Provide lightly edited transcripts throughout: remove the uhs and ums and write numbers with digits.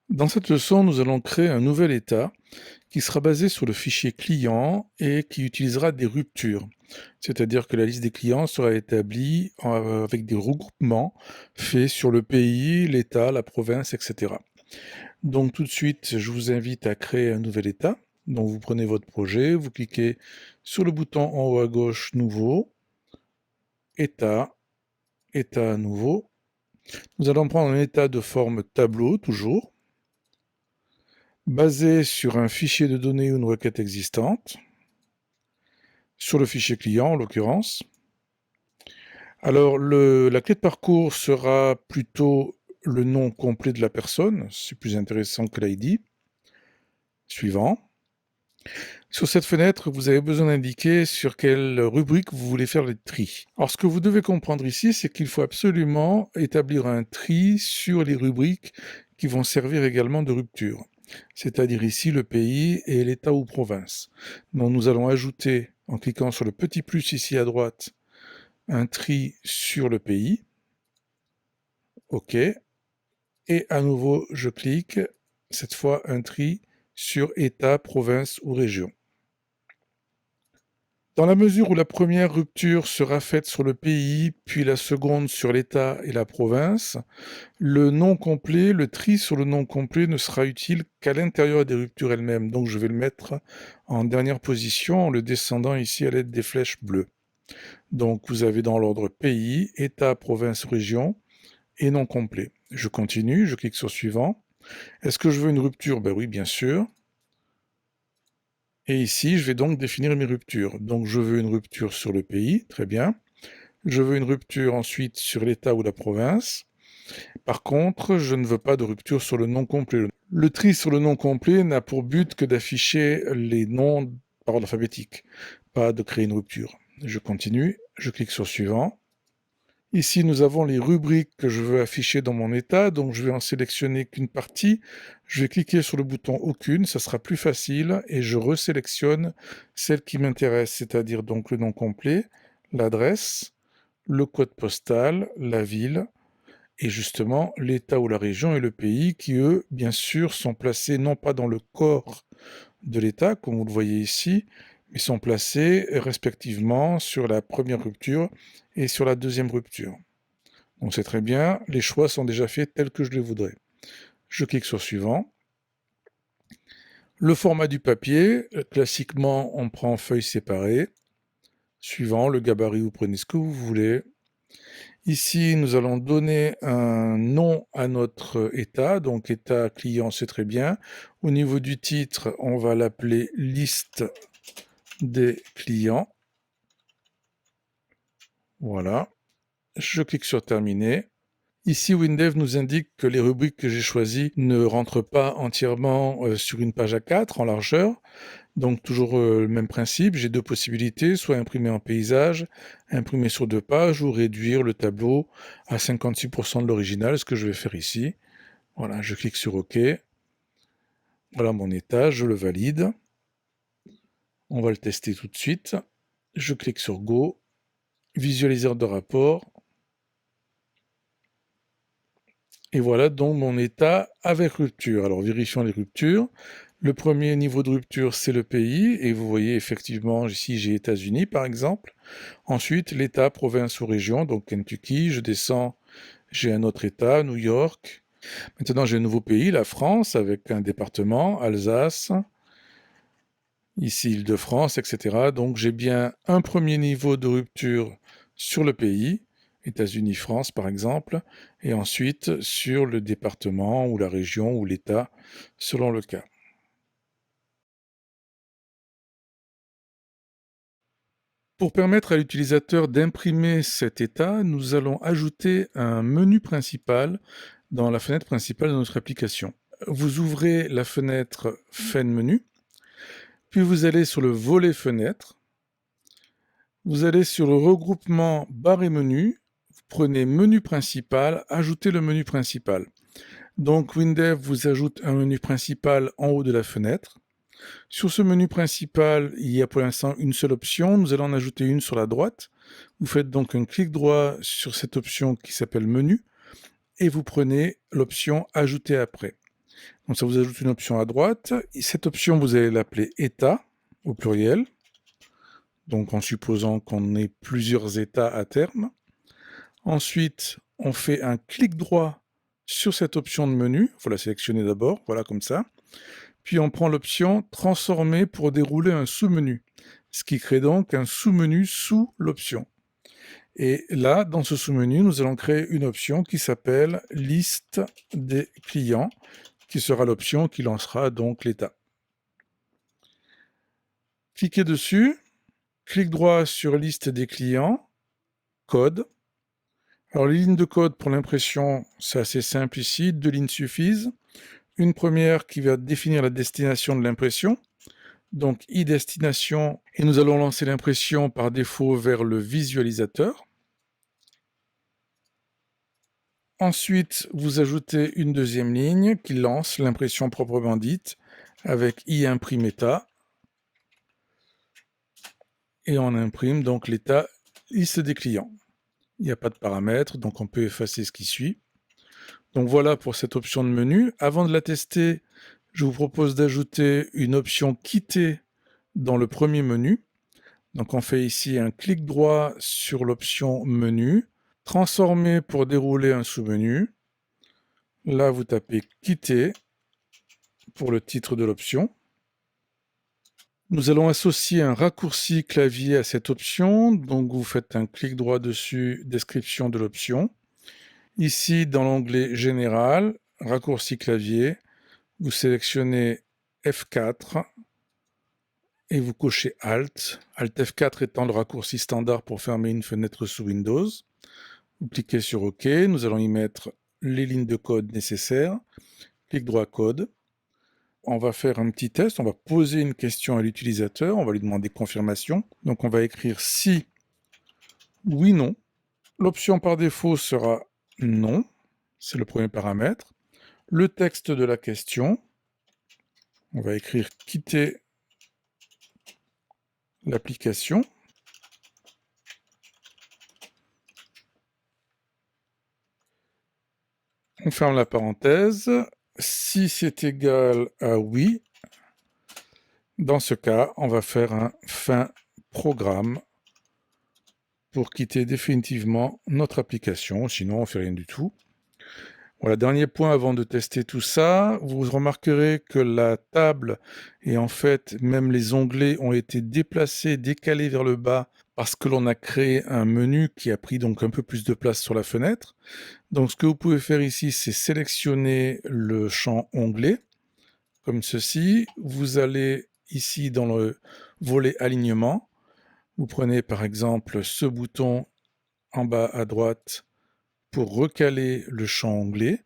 Dans cette leçon, nous allons créer un nouvel état qui sera basé sur le fichier client et qui utilisera des ruptures. C'est-à-dire que la liste des clients sera établie avec des regroupements faits sur le pays, l'État, la province, etc. Donc tout de suite, je vous invite à créer un nouvel état. Donc vous prenez votre projet, vous cliquez sur le bouton en haut à gauche Nouveau, État, État nouveau. Nous allons prendre un état de forme tableau toujours, basé sur un fichier de données ou une requête existante, sur le fichier client en l'occurrence. Alors la clé de parcours sera plutôt le nom complet de la personne, c'est plus intéressant que l'ID. Suivant. Sur cette fenêtre, vous avez besoin d'indiquer sur quelle rubrique vous voulez faire les tris. Alors ce que vous devez comprendre ici, c'est qu'il faut absolument établir un tri sur les rubriques qui vont servir également de rupture, c'est-à-dire ici le pays et l'État ou province. Donc nous allons ajouter, en cliquant sur le petit plus ici à droite, un tri sur le pays. OK. Et à nouveau, je clique, cette fois un tri sur État, province ou région. Dans la mesure où la première rupture sera faite sur le pays, puis la seconde sur l'État et la province, le nom complet, le tri sur le nom complet ne sera utile qu'à l'intérieur des ruptures elles-mêmes. Donc je vais le mettre en dernière position en le descendant ici à l'aide des flèches bleues. Donc vous avez dans l'ordre pays, État, province, région et nom complet. Je continue, je clique sur suivant. Est-ce que je veux une rupture? Ben oui, bien sûr. Et ici, je vais donc définir mes ruptures. Donc je veux une rupture sur le pays, très bien. Je veux une rupture ensuite sur l'État ou la province. Par contre, je ne veux pas de rupture sur le nom complet. Le tri sur le nom complet n'a pour but que d'afficher les noms par ordre alphabétique, pas de créer une rupture. Je continue, je clique sur suivant. Ici, nous avons les rubriques que je veux afficher dans mon état, donc je vais en sélectionner qu'une partie. Je vais cliquer sur le bouton aucune, ça sera plus facile, et je resélectionne celle qui m'intéresse, c'est-à-dire donc le nom complet, l'adresse, le code postal, la ville, et justement l'État ou la région et le pays qui, eux, bien sûr, sont placés non pas dans le corps de l'État, comme vous le voyez ici, mais sont placés respectivement sur la première rupture et sur la deuxième rupture. Donc c'est très bien, les choix sont déjà faits tels que je les voudrais. Je clique sur suivant. Le format du papier, classiquement on prend feuille séparée. Suivant, le gabarit, vous prenez ce que vous voulez. Ici, nous allons donner un nom à notre état, donc état client, c'est très bien. Au niveau du titre, on va l'appeler liste des clients. Voilà. Je clique sur terminer. Ici, WinDev nous indique que les rubriques que j'ai choisies ne rentrent pas entièrement sur une page A4 en largeur. Donc toujours le même principe, j'ai deux possibilités, soit imprimer en paysage, imprimer sur deux pages ou réduire le tableau à 56% de l'original, ce que je vais faire ici. Voilà, je clique sur OK. Voilà mon état, je le valide. On va le tester tout de suite. Je clique sur Go. Visualiseur de rapport. Et voilà donc mon état avec rupture. Alors vérifions les ruptures. Le premier niveau de rupture, c'est le pays, et vous voyez effectivement, ici j'ai États-Unis par exemple. Ensuite, l'État, province ou région, donc Kentucky, je descends, j'ai un autre État, New York. Maintenant j'ai un nouveau pays, la France, avec un département, Alsace, ici Île-de-France, etc. Donc j'ai bien un premier niveau de rupture sur le pays, États-Unis, France par exemple, et ensuite sur le département ou la région ou l'État, selon le cas. Pour permettre à l'utilisateur d'imprimer cet état, nous allons ajouter un menu principal dans la fenêtre principale de notre application. Vous ouvrez la fenêtre Fin de menu, puis vous allez sur le volet Fenêtre, vous allez sur le regroupement barre et menu, vous prenez Menu principal, ajoutez le menu principal. Donc WinDev vous ajoute un menu principal en haut de la fenêtre. Sur ce menu principal, il y a pour l'instant une seule option, nous allons en ajouter une sur la droite. Vous faites donc un clic droit sur cette option qui s'appelle Menu, et vous prenez l'option Ajouter après. Donc ça vous ajoute une option à droite. Et cette option, vous allez l'appeler état au pluriel, donc en supposant qu'on ait plusieurs états à terme. Ensuite, on fait un clic droit sur cette option de menu, il faut la sélectionner d'abord, voilà comme ça. Puis on prend l'option transformer pour dérouler un sous-menu, ce qui crée donc un sous-menu sous l'option. Et là, dans ce sous-menu, nous allons créer une option qui s'appelle liste des clients, qui sera l'option qui lancera donc l'état. Cliquez dessus, clic droit sur liste des clients, code. Alors les lignes de code pour l'impression, c'est assez simple ici, 2 lignes suffisent. Une première qui va définir la destination de l'impression, donc i-destination, et nous allons lancer l'impression par défaut vers le visualisateur. Ensuite, vous ajoutez une deuxième ligne qui lance l'impression proprement dite avec i-imprime état, et on imprime donc l'état liste des clients. Il n'y a pas de paramètres, donc on peut effacer ce qui suit. Donc voilà pour cette option de menu. Avant de la tester, je vous propose d'ajouter une option quitter dans le premier menu. Donc on fait ici un clic droit sur l'option menu, transformer pour dérouler un sous-menu. Là, vous tapez quitter pour le titre de l'option. Nous allons associer un raccourci clavier à cette option. Donc vous faites un clic droit dessus, description de l'option. Ici, dans l'onglet Général, raccourci clavier, vous sélectionnez F4 et vous cochez Alt. Alt F4 étant le raccourci standard pour fermer une fenêtre sous Windows. Vous cliquez sur OK. Nous allons y mettre les lignes de code nécessaires. Clic droit code. On va faire un petit test. On va poser une question à l'utilisateur. On va lui demander confirmation. Donc on va écrire si, oui, non. L'option par défaut sera non. C'est le premier paramètre. Le texte de la question. On va écrire quitter l'application. On ferme la parenthèse. Si c'est égal à oui, dans ce cas, on va faire un fin programme pour quitter définitivement notre application, sinon on ne fait rien du tout. Voilà, dernier point avant de tester tout ça, vous remarquerez que la table et en fait même les onglets ont été déplacés, décalés vers le bas parce que l'on a créé un menu qui a pris donc un peu plus de place sur la fenêtre. Donc ce que vous pouvez faire ici, c'est sélectionner le champ onglet, comme ceci. Vous allez ici dans le volet alignement. Vous prenez par exemple ce bouton en bas à droite pour recaler le champ onglet.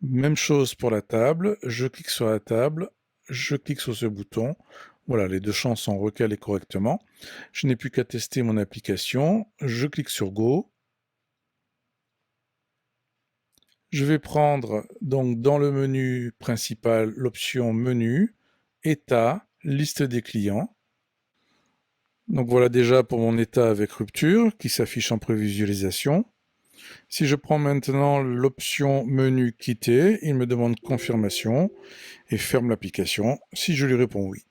Même chose pour la table, je clique sur la table, je clique sur ce bouton. Voilà, les deux champs sont recalés correctement. Je n'ai plus qu'à tester mon application. Je clique sur Go. Je vais prendre donc dans le menu principal l'option Menu, État, Liste des clients. Donc voilà déjà pour mon état avec rupture qui s'affiche en prévisualisation. Si je prends maintenant l'option Menu Quitter, il me demande confirmation et ferme l'application si je lui réponds oui.